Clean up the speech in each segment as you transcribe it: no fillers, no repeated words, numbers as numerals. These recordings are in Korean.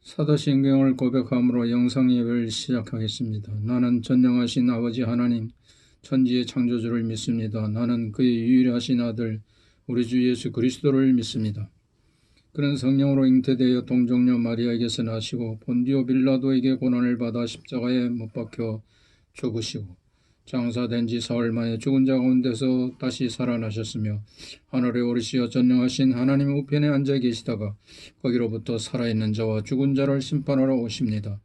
사도신경을 고백함으로 영상예배를 시작하겠습니다. 나는 전능하신 아버지 하나님, 천지의 창조주를 믿습니다. 나는 그의 유일하신 아들, 우리 주 예수 그리스도를 믿습니다. 그는 성령으로 잉태되어 동정녀 마리아에게서 나시고 본디오 빌라도에게 고난을 받아 십자가에 못 박혀 죽으시고 장사된 지 사흘 만에 죽은 자 가운데서 다시 살아나셨으며 하늘에 오르시어 전능하신 하나님 우편에 앉아 계시다가 거기로부터 살아있는 자와 죽은 자를 심판하러 오십니다.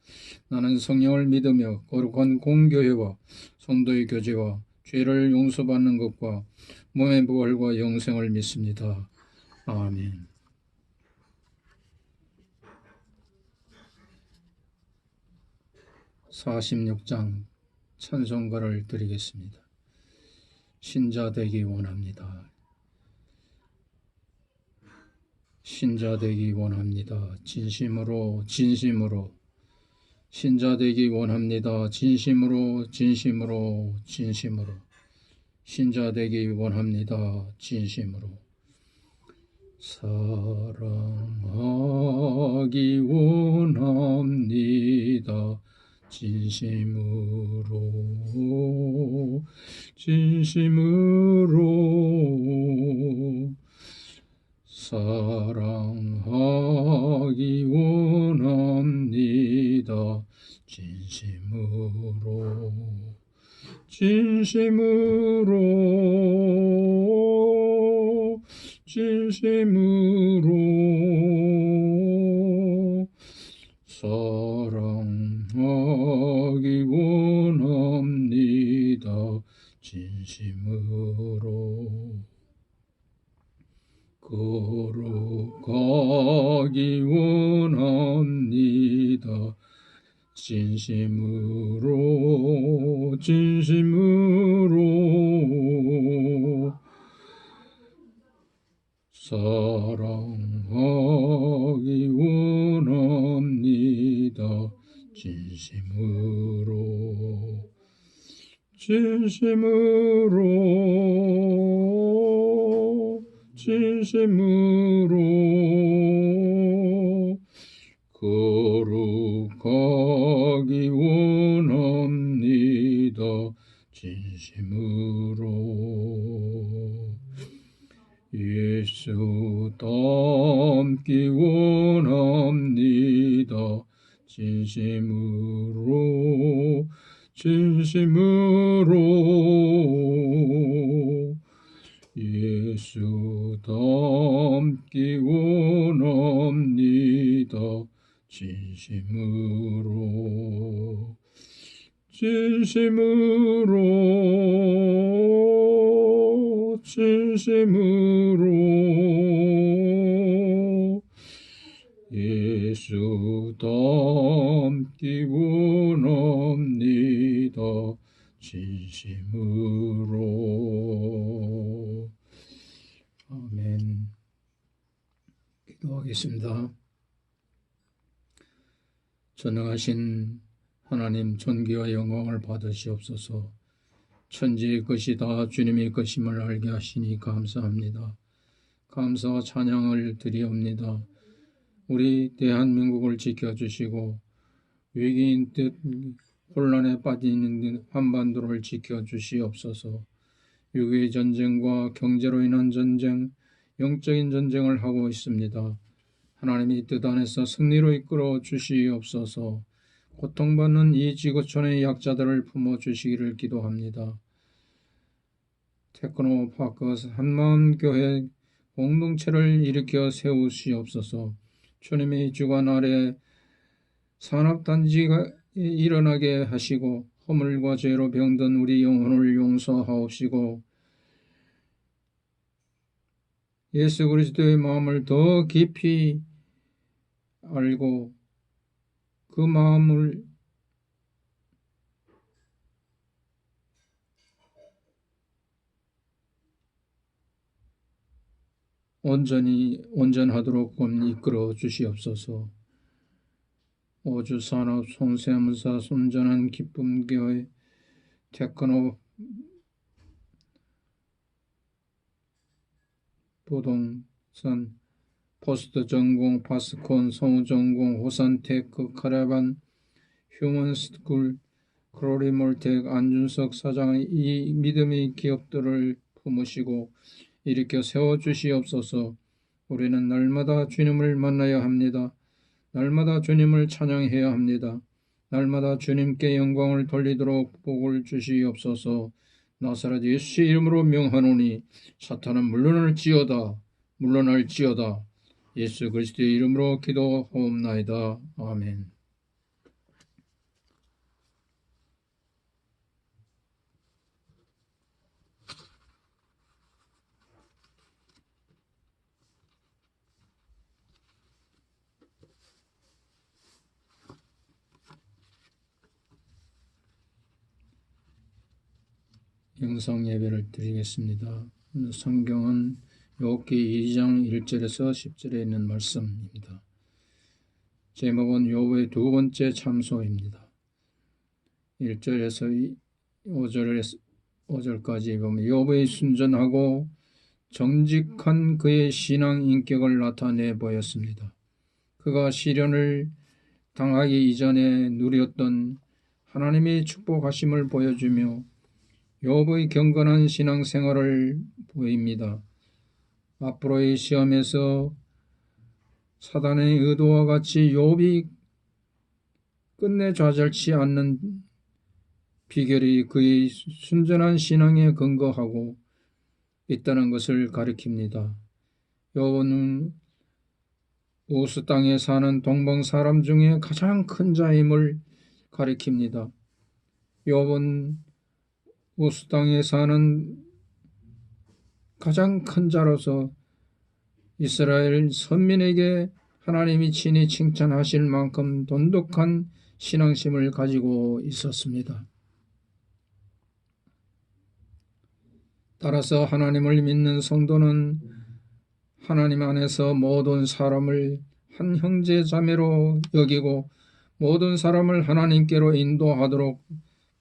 나는 성령을 믿으며 거룩한 공교회와 성도의 교제와 죄를 용서받는 것과 몸의 부활과 영생을 믿습니다. 아멘. 46장 찬송가를 드리겠습니다. 신자 되기 원합니다. 신자 되기 원합니다. 진심으로 진심으로 신자 되기 원합니다. 진심으로 진심으로 진심으로 신자 되기 원합니다. 진심으로 사랑하기 원합니다. 진심으로 진심으로 사랑하기 원합니다. 진심으로 진심으로 진심으로 사랑하기 원합니다. 진심으로 거룩하기 원합니다. 진심으로 진심으로 사랑하기 원합니다. 진심으로 진심으로 진심으로 거룩하기 원합니다. 진심으로 예수 닮기 원합니다. 진심으로 진심으로 예수 닮기 원합니다. 진심으로 진심으로 진심으로 예수 닮기 원합니다. 진심으로 아멘. 기도하겠습니다. 전능하신 하나님, 존귀와 영광을 받으시옵소서. 천지의 것이 다 주님의 것임을 알게 하시니 감사합니다. 감사와 찬양을 드리옵니다. 우리 대한민국을 지켜주시고 위기인 듯 혼란에 빠지는 한반도를 지켜주시옵소서. 유괴 전쟁과 경제로 인한 전쟁, 영적인 전쟁을 하고 있습니다. 하나님이 뜻 안에서 승리로 이끌어 주시옵소서. 고통받는 이 지구촌의 약자들을 품어주시기를 기도합니다. 테크노파크 한마음교회 공동체를 일으켜 세우시옵소서. 주님의 주관 아래 산업단지가 일어나게 하시고 허물과 죄로 병든 우리 영혼을 용서하옵시고 예수 그리스도의 마음을 더 깊이 알고 그 마음을 온전하도록 이끌어 주시옵소서. 오주산업 송세무사 순전한 기쁨교회 테크노 부동산 포스트 전공, 파스콘, 성우 전공, 호산테크, 카라반, 휴먼스쿨, 크로리몰텍, 안준석 사장의 이 믿음의 기업들을 품으시고 일으켜 세워주시옵소서. 우리는 날마다 주님을 만나야 합니다. 날마다 주님을 찬양해야 합니다. 날마다 주님께 영광을 돌리도록 복을 주시옵소서. 나사렛 예수의 이름으로 명하노니 사탄은 물러날지어다. 예수 그리스도의 이름으로 기도하옵나이다. 아멘. 영상 예배를 드리겠습니다. 성경은 욥기 2장 1절에서 10절에 있는 말씀입니다. 제목은 욥의 두 번째 참소입니다. 1절에서 5절까지 보면 욥의 순전하고 정직한 그의 신앙 인격을 나타내 보였습니다. 그가 시련을 당하기 이전에 누렸던 하나님의 축복하심을 보여주며 욥의 경건한 신앙생활을 보입니다. 앞으로의 시험에서 사단의 의도와 같이 욥이 끝내 좌절치 않는 비결이 그의 순전한 신앙에 근거하고 있다는 것을 가리킵니다. 욥은 우스 땅에 사는 동방 사람 중에 가장 큰 자임을 가리킵니다. 욥은 우스 땅에 사는 가장 큰 자로서 이스라엘 선민에게 하나님이 친히 칭찬하실 만큼 돈독한 신앙심을 가지고 있었습니다. 따라서 하나님을 믿는 성도는 하나님 안에서 모든 사람을 한 형제 자매로 여기고 모든 사람을 하나님께로 인도하도록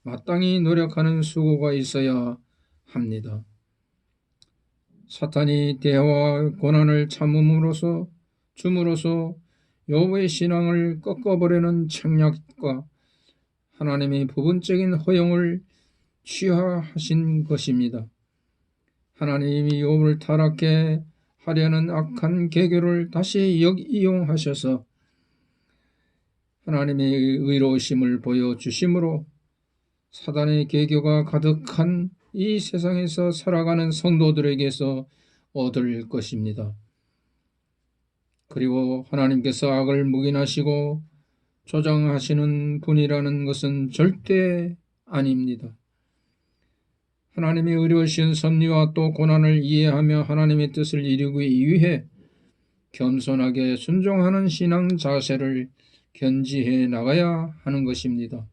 마땅히 노력하는 수고가 있어야 합니다. 사탄이 대화와 고난을 참음으로써 줌으로써 욥의 신앙을 꺾어버리는 책략과 하나님의 부분적인 허용을 취하하신 것입니다. 하나님이 욥을 타락해 하려는 악한 계교를 다시 역이용하셔서 하나님의 의로우심을 보여주심으로 사단의 계교가 가득한 이 세상에서 살아가는 성도들에게서 얻을 것입니다. 그리고 하나님께서 악을 묵인하시고 조장하시는 분이라는 것은 절대 아닙니다. 하나님의 의로우신 섭리와 또 고난을 이해하며 하나님의 뜻을 이루기 위해 겸손하게 순종하는 신앙 자세를 견지해 나가야 하는 것입니다.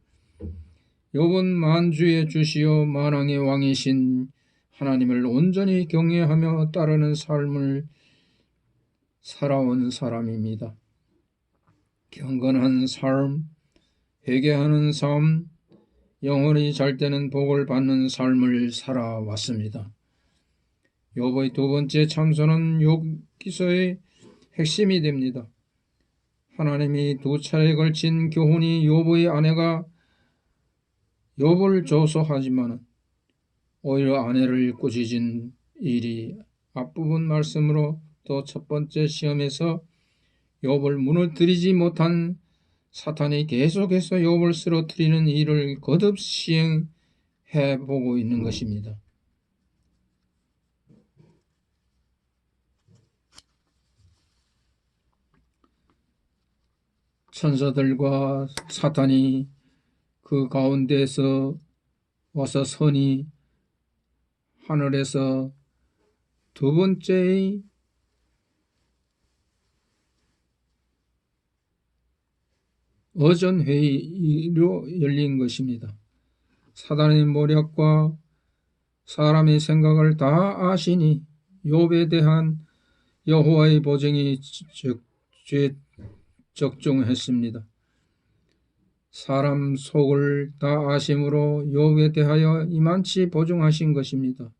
욥은 만주의 주시오 만왕의 왕이신 하나님을 온전히 경외하며 따르는 삶을 살아온 사람입니다. 경건한 삶, 회개하는 삶, 영혼이 잘 되는 복을 받는 삶을 살아왔습니다. 욥의 두 번째 참소는 욥기서의 핵심이 됩니다. 하나님이 두 차례에 걸친 교훈이 욥의 아내가 욥을 조소하지만 오히려 아내를 꾸짖은 일이 앞부분 말씀으로 또 첫 번째 시험에서 욥을 무너뜨리지 못한 사탄이 계속해서 욥을 쓰러뜨리는 일을 거듭 시행해 보고 있는 것입니다. 천사들과 사탄이 그 가운데서 와서 선이 하늘에서 두 번째의 어전회의로 열린 것입니다. 사단의 모략과 사람의 생각을 다 아시니 욥에 대한 여호와의 보증이 적중했습니다. 사람 속을 다 아심으로 욥에 대하여 이만치 보증하신 것입니다.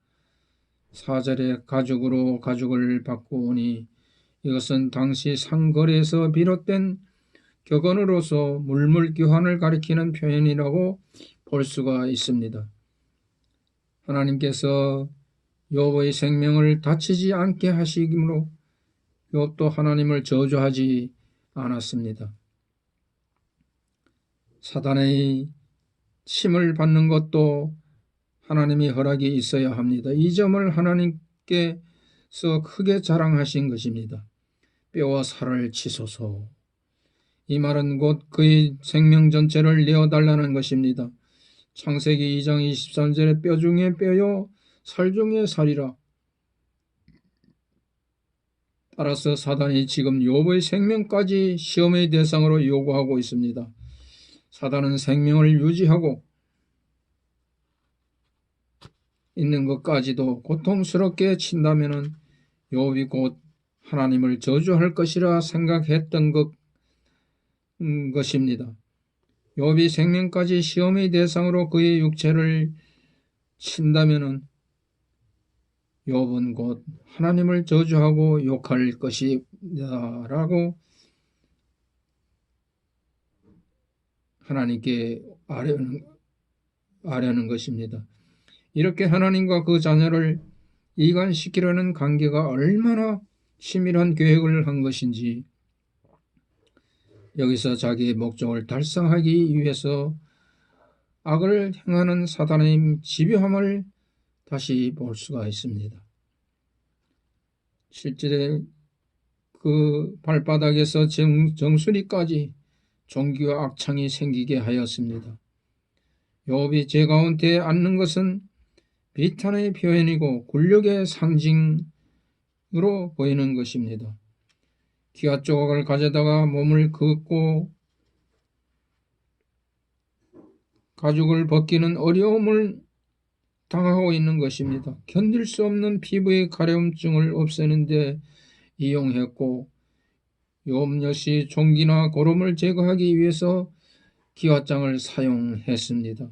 4절에 가죽으로 가죽을 바꾸오니 이것은 당시 상거래에서 비롯된 격언으로서 물물교환을 가리키는 표현이라고 볼 수가 있습니다. 하나님께서 욥의 생명을 다치지 않게 하시므로 욥도 하나님을 저주하지 않았습니다. 사단의 침을 받는 것도 하나님의 허락이 있어야 합니다. 이 점을 하나님께서 크게 자랑하신 것입니다. 뼈와 살을 치소서. 이 말은 곧 그의 생명 전체를 내어달라는 것입니다. 창세기 2장 23절에 뼈 중에 뼈요 살 중에 살이라. 따라서 사단이 지금 욥의 생명까지 시험의 대상으로 요구하고 있습니다. 사단은 생명을 유지하고 있는 것까지도 고통스럽게 친다면은 욥이 곧 하나님을 저주할 것이라 생각했던 것입니다. 욥이 생명까지 시험의 대상으로 그의 육체를 친다면은 욥은 곧 하나님을 저주하고 욕할 것이다 라고 하나님께 아려는 것입니다. 이렇게 하나님과 그 자녀를 이간시키려는 관계가 얼마나 치밀한 계획을 한 것인지 여기서 자기의 목적을 달성하기 위해서 악을 행하는 사단의 집요함을 다시 볼 수가 있습니다. 실제 그 발바닥에서 정수리까지 종기와 악창이 생기게 하였습니다. 욥이 제 가운데에 앉는 것은 비탄의 표현이고 굴욕의 상징으로 보이는 것입니다. 기아 조각을 가져다가 몸을 긋고 가죽을 벗기는 어려움을 당하고 있는 것입니다. 견딜 수 없는 피부의 가려움증을 없애는 데 이용했고 욥 역시 종기나 고름을 제거하기 위해서 기와장을 사용했습니다.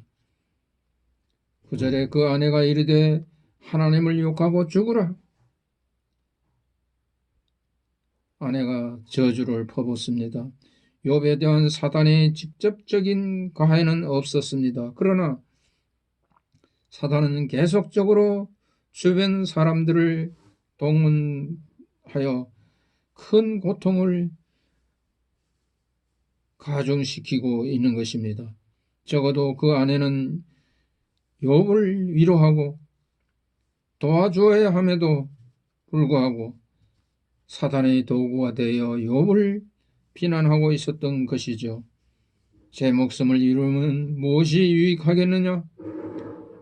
9절에 그 아내가 이르되 하나님을 욕하고 죽으라. 아내가 저주를 퍼붓습니다. 욥에 대한 사단의 직접적인 가해는 없었습니다. 그러나 사단은 계속적으로 주변 사람들을 동원하여 큰 고통을 가중시키고 있는 것입니다. 적어도 그 아내는 욥을 위로하고 도와주어야 함에도 불구하고 사단의 도구가 되어 욥을 비난하고 있었던 것이죠. 제 목숨을 잃으면 무엇이 유익하겠느냐?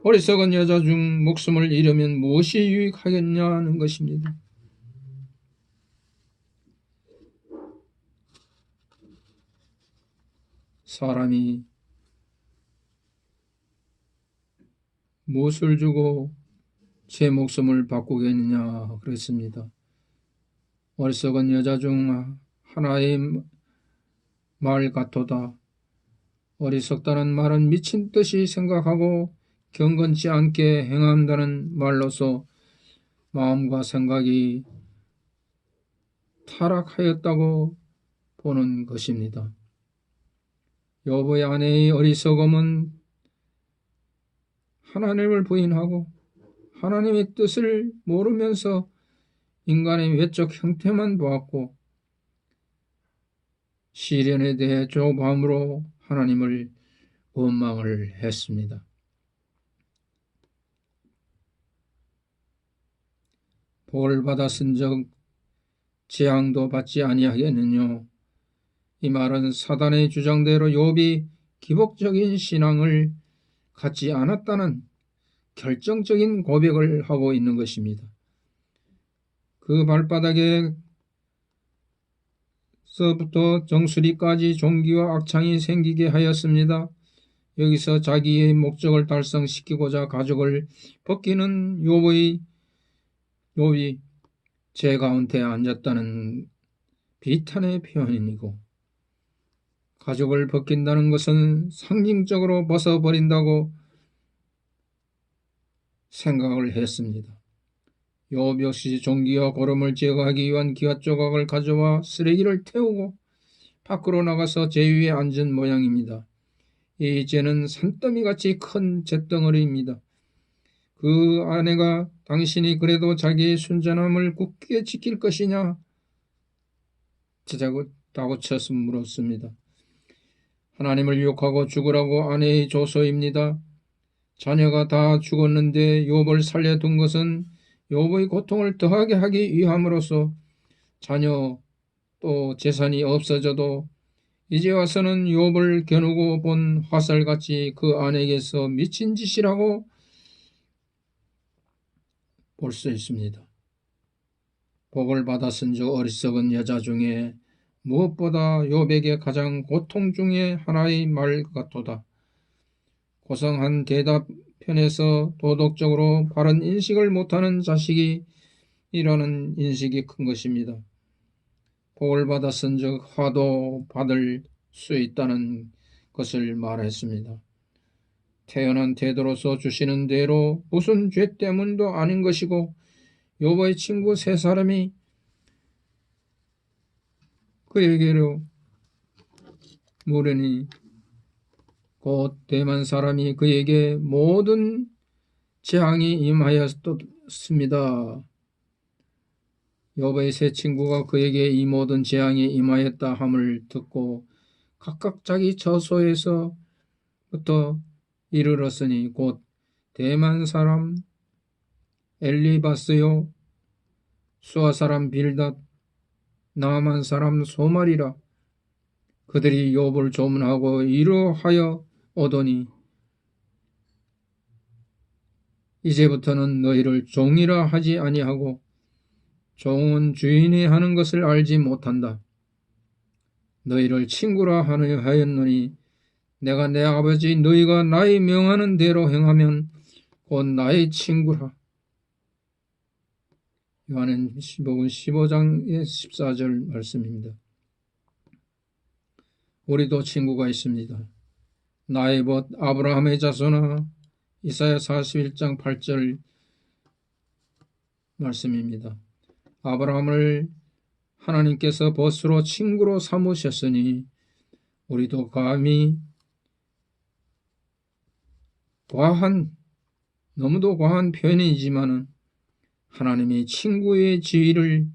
어리석은 여자 중 목숨을 잃으면 무엇이 유익하겠냐는 것입니다. 사람이 무엇을 주고 제 목숨을 바꾸겠느냐 그랬습니다. 어리석은 여자 중 하나의 말 같도다. 어리석다는 말은 미친 듯이 생각하고 경건치 않게 행한다는 말로서 마음과 생각이 타락하였다고 보는 것입니다. 욥의 아내의 어리석음은 하나님을 부인하고 하나님의 뜻을 모르면서 인간의 외적 형태만 보았고 시련에 대해 조바함으로 하나님을 원망을 했습니다. 복을 받았은즉 재앙도 받지 아니하겠느냐. 이 말은 사단의 주장대로 욥이 기복적인 신앙을 갖지 않았다는 결정적인 고백을 하고 있는 것입니다. 그 발바닥에서부터 정수리까지 종기와 악창이 생기게 하였습니다. 여기서 자기의 목적을 달성시키고자 가죽을 벗기는 욥이 제 가운데 앉았다는 비탄의 표현이고 가죽을 벗긴다는 것은 상징적으로 벗어버린다고 생각을 했습니다. 욥 역시 종기와 고름을 제거하기 위한 기와 조각을 가져와 쓰레기를 태우고 밖으로 나가서 제 위에 앉은 모양입니다. 이 죄는 산더미같이 큰 잿덩어리입니다. 그 아내가 당신이 그래도 자기의 순전함을 굳게 지킬 것이냐? 다고쳐서 물었습니다. 하나님을 유혹하고 죽으라고 아내의 조소입니다. 자녀가 다 죽었는데 욥을 살려둔 것은 욥의 고통을 더하게 하기 위함으로써 자녀 또 재산이 없어져도 이제 와서는 욥을 겨누고 본 화살같이 그 아내에게서 미친 짓이라고 볼 수 있습니다. 복을 받았은즉 어리석은 여자 중에 무엇보다 욥에게 가장 고통 중에 하나의 말 같도다. 고상한 대답 편에서 도덕적으로 바른 인식을 못하는 자식이 이라는 인식이 큰 것입니다. 복을 받았은즉 화도 받을 수 있다는 것을 말했습니다. 태어난 태도로서 주시는 대로 무슨 죄 때문도 아닌 것이고 욥의 친구 세 사람이 그에게로 물으니 곧 대만 사람이 그에게 모든 재앙이 임하였습니다. 욥의 세 친구가 그에게 이 모든 재앙이 임하였다 함을 듣고 각각 자기 처소에서부터 이르렀으니 곧 대만 사람 엘리바스요 수아 사람 빌닷 나아만 사람 소말이라. 그들이 욥을 조문하고 이러하여 오더니 이제부터는 너희를 종이라 하지 아니하고 종은 주인이 하는 것을 알지 못한다. 너희를 친구라 하였노니 내가 내 아버지 너희가 나의 명하는 대로 행하면 곧 나의 친구라. 요한은 15장의 14절 말씀입니다. 우리도 친구가 있습니다. 나의 벗 아브라함의 자손아, 이사야 41장 8절 말씀입니다. 아브라함을 하나님께서 벗으로 친구로 삼으셨으니 우리도 감히 너무도 과한 표현이지만은 하나님이 친구의 지위를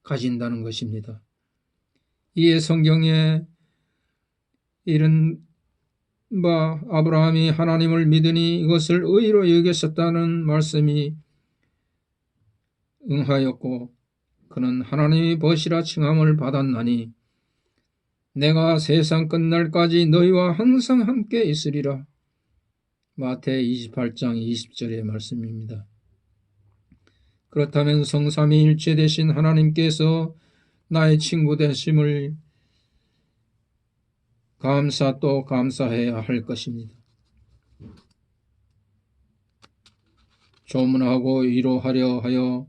가진다는 것입니다. 이에 성경에 이른 바 아브라함이 하나님을 믿으니 이것을 의로 여겼었다는 말씀이 응하였고 그는 하나님의 벗이라 칭함을 받았나니 내가 세상 끝날까지 너희와 항상 함께 있으리라. 마태 28장 20절의 말씀입니다. 그렇다면 성삼위일체 되신 하나님께서 나의 친구 되심을 또 감사해야 할 것입니다. 조문하고 위로하려 하여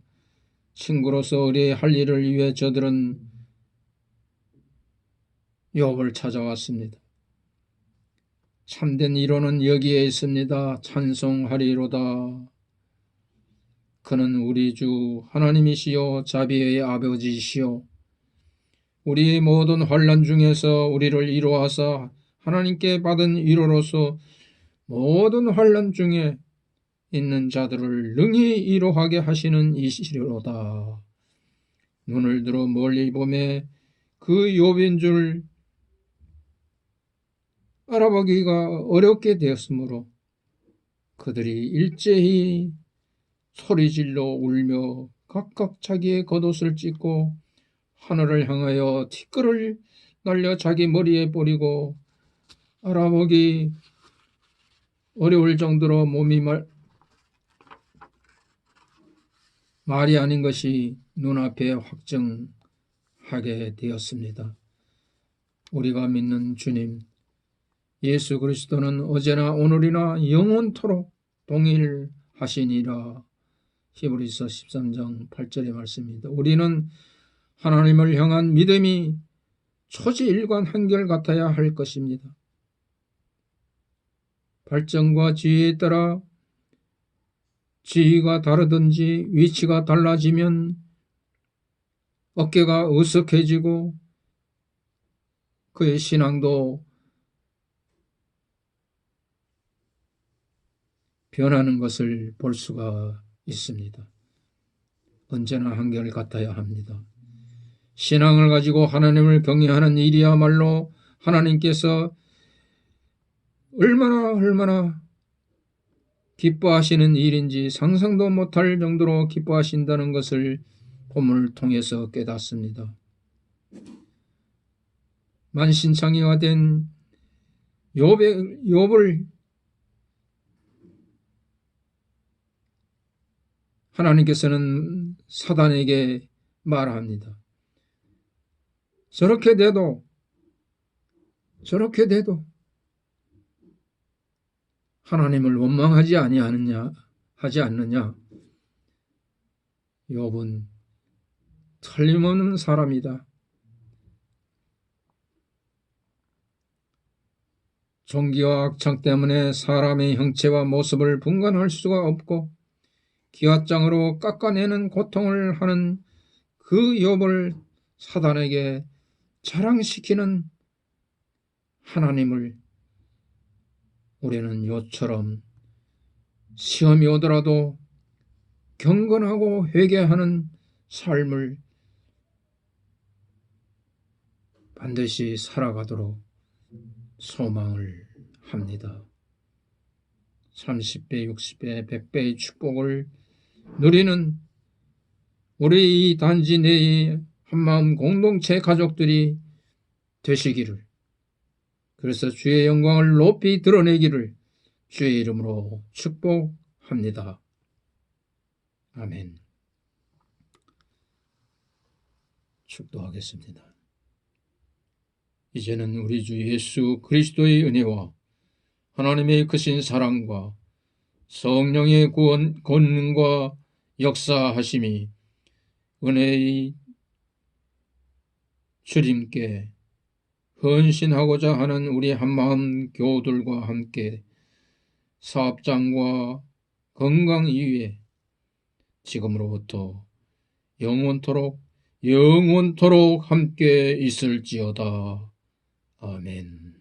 친구로서 의뢰할 일을 위해 저들은 욥을 찾아왔습니다. 참된 위로는 여기에 있습니다. 찬송하리로다. 그는 우리 주 하나님이시요 자비의 아버지시요 우리의 모든 환난 중에서 우리를 위로하사 하나님께 받은 위로로서 모든 환난 중에 있는 자들을 능히 위로하게 하시는 이시로다. 눈을 들어 멀리 보매 그 욥인 줄 알아보기가 어렵게 되었으므로 그들이 일제히 소리질러 울며 각각 자기의 겉옷을 찢고 하늘을 향하여 티끌을 날려 자기 머리에 뿌리고 알아보기 어려울 정도로 몸이 말이 아닌 것이 눈앞에 확정하게 되었습니다. 우리가 믿는 주님 예수 그리스도는 어제나 오늘이나 영원토록 동일하시니라. 히브리서 13장 8절의 말씀입니다. 우리는 하나님을 향한 믿음이 초지일관 한결같아야 할 것입니다. 발전과 지혜에 따라 지위가 다르든지 위치가 달라지면 어깨가 으쓱해지고 그의 신앙도 변하는 것을 볼 수가 있습니다. 언제나 한결같아야 합니다. 신앙을 가지고 하나님을 경외하는 일이야말로 하나님께서 얼마나 기뻐하시는 일인지 상상도 못할 정도로 기뻐하신다는 것을 본문을 통해서 깨닫습니다. 만신창이가 된 욥을 하나님께서는 사단에게 말합니다. 저렇게 돼도 하나님을 원망하지 하지 않느냐? 욥은 틀림없는 사람이다. 종기와 악창 때문에 사람의 형체와 모습을 분간할 수가 없고 기와장으로 깎아내는 고통을 하는 그 욥을 사단에게 자랑시키는 하나님을 우리는 욥처럼 시험이 오더라도 경건하고 회개하는 삶을 반드시 살아가도록 소망을 합니다. 30배, 60배, 100배의 축복을 누리는 우리 이 단지 내의 한마음 공동체 가족들이 되시기를, 그래서 주의 영광을 높이 드러내기를 주의 이름으로 축복합니다. 아멘. 축도하겠습니다. 이제는 우리 주 예수 그리스도의 은혜와 하나님의 크신 사랑과 성령의 권능과 역사하심이 은혜의 주님께 헌신하고자 하는 우리 한마음 교우들과 함께 사업장과 건강 이외에 지금으로부터 영원토록 함께 있을지어다. 아멘.